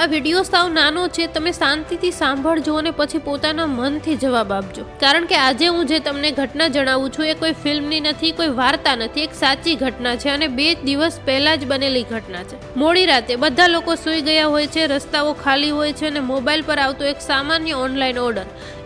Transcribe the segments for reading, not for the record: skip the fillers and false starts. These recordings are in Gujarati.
આ વિડીયો સાવ નાનો છે, તમે શાંતિથી સાંભળજો અને પછી પોતાના મનથી જવાબ આપજો, કારણ કે આજે હું જે તમને ઘટના જણાવું છું એ કોઈ ફિલ્મની નથી, કોઈ વાર્તા નથી, એક સાચી ઘટના છે અને 2 દિવસ પહેલા જ બનેલી ઘટના છે। મોડી રાતે બધા લોકો સૂઈ ગયા હોય છે, રસ્તાઓ ખાલી હોય છે અને મોબાઈલ પર આવતો એક સામાન્ય ઓનલાઈન ઓર્ડર,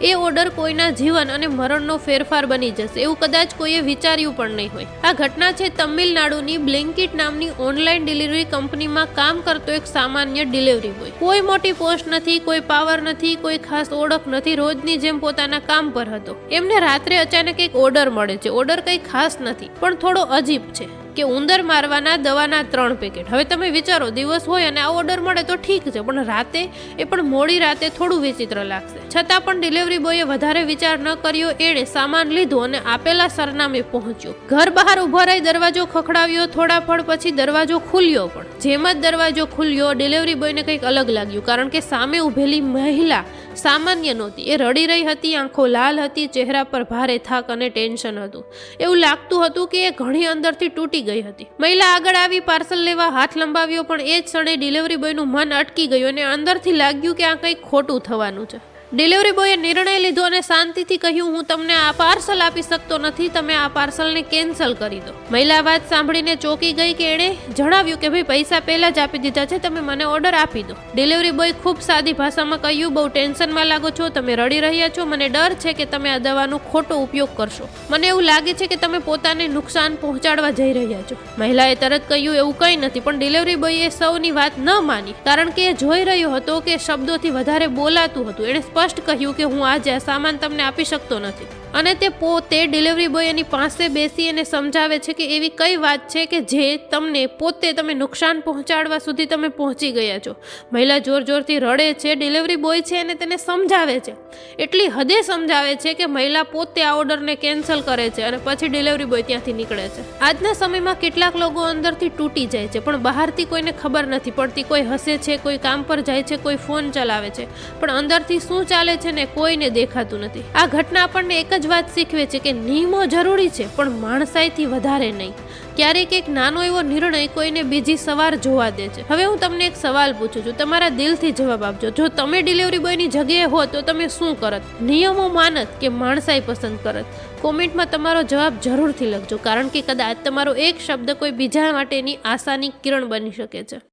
એ ઓર્ડર કોઈના જીવન અને મરણનો ફેરફાર બની જશે એવું કદાચ કોઈએ વિચાર્યું પણ નહીં હોય। આ ઘટના છે તમિલનાડુની બ્લિંકિટ નામની ઓનલાઈન ડિલિવરી કંપનીમાં કામ કરતો એક સામાન્ય ડિલિવરી બોય। કોઈ મોટી પોસ્ટ નથી, કોઈ પાવર નથી, કોઈ ખાસ ઓળખ નથી, રોજની જેમ પોતાના કામ પર હતો। એમને રાત્રે અચાનક એક ઓર્ડર મળે છે। ઓર્ડર કંઈ ખાસ નથી પણ થોડો અજીબ છે કે ઉંદર મારવાના દવાના 3 પેકેટ। હવે તમે વિચારો, દિવસ હોય અને આ ઓર્ડર મળે તો ઠીક છે, પણ રાતે, એ પણ મોડી રાતે, થોડું વિચિત્ર લાગશે। છતાં પણ ડિલિવરી બોયે વધારે વિચાર ન કર્યો, એણે સામાન લીધો અને આપેલા સરનામે પહોંચ્યો। ઘર બહાર ઉભા રહી દરવાજો ખખડાવ્યો, થોડા પળ પછી દરવાજો ખુલ્યો, પણ જેમ જ દરવાજો ખુલ્યો ડિલિવરી બોયને કંઈક અલગ લાગ્યું, કારણ કે સામે ઊભેલી મહિલા સામાન્ય નહોતી। એ રડી રહી હતી, આંખો લાલ હતી, ચહેરા પર ભારે થાક અને ટેન્શન હતું। એવું લાગતું હતું કે એ ઘણી અંદરથી તૂટી ગઈ હતી। મહિલા આગળ આવી પાર્સલ લેવા હાથ લંબાવ્યો, પણ એ જ ક્ષણે ડિલિવરી બોયનું મન અટકી ગયું અને અંદરથી લાગ્યું કે આ કંઈક ખોટું થવાનું છે। ડિલિવરી બોયે નિર્ણય લીધો અને શાંતિથી કહ્યું, હું તમને આ પાર્સલ આપી શકતો નથી, તમે આ પાર્સલને કેન્સલ કરી દો। મહિલા વાત સાંભળીને ચોંકી ગઈ કે એણે જણાવ્યું કે ભાઈ, પૈસા પહેલા જ આપી દીધા છે, તમે મને ઓર્ડર આપી દો। ડિલિવરી બોય ખૂબ સાદી ભાષામાં કહ્યું, બહુ ટેન્શનમાં લાગો છો, તમે રડી રહ્યા છો, મને ડર છે કે તમે આ દવાનો ખોટો ઉપયોગ કરશો, મને એવું લાગે છે કે તમે પોતાને નુકસાન પહોંચાડવા જઈ રહ્યા છો। મહિલાએ તરત કહ્યું, એવું કંઈ નથી, પણ ડિલિવરી બોયે સૌની વાત ન માની, કારણ કે એ જોઈ રહ્યો હતો કે શબ્દોથી વધારે બોલાતું હતું। એણે સ્પષ્ટ કહ્યું કે હું આજે આ સામાન તમને આપી શકતો નથી, અને તે પોતે ડિલિવરી બોય એની પાસે બેસી અને સમજાવે છે કે એવી કઈ વાત છે કે જે તમને પોતે તમે નુકસાન પહોંચાડવા સુધી તમે પહોંચી ગયા છો। મહિલા જોર જોરથી રડે છે। ડિલિવરી બોય છે અને તેને સમજાવે છે, એટલી હદે સમજાવે છે કે મહિલા પોતે આ ઓર્ડરને કેન્સલ કરે છે અને પછી ડિલિવરી બોય ત્યાંથી નીકળે છે। આજના સમયમાં કેટલાક લોકો અંદરથી તૂટી જાય છે, પણ બહારથી કોઈને ખબર નથી પડતી। કોઈ હસે છે, કોઈ કામ પર જાય છે, કોઈ ફોન ચલાવે છે, પણ અંદરથી શું ચાલે છે ને કોઈને દેખાતું નથી। આ ઘટના આપણને એક જ વાત શીખવે છે કે નિયમો જરૂરી છે, પણ માણસાઈથી વધારે નહીં। ક્યારેક એક નાનો એવો નિર્ણય કોઈને બીજી સવાર જોવા દે છે। હવે હું તમને એક સવાલ પૂછું છું, તમારા દિલથી જવાબ આપજો। જો તમે ડિલિવરી બોયની જગ્યાએ હો તો તમે શું કરત? નિયમો માનત કે માણસાઈ પસંદ કરત? કોમેન્ટમાં તમારો જવાબ જરૂરથી લખજો, કારણ કે કદાચ તમારો એક શબ્દ કોઈ બીજા માટેની આશાની કિરણ બની શકે છે।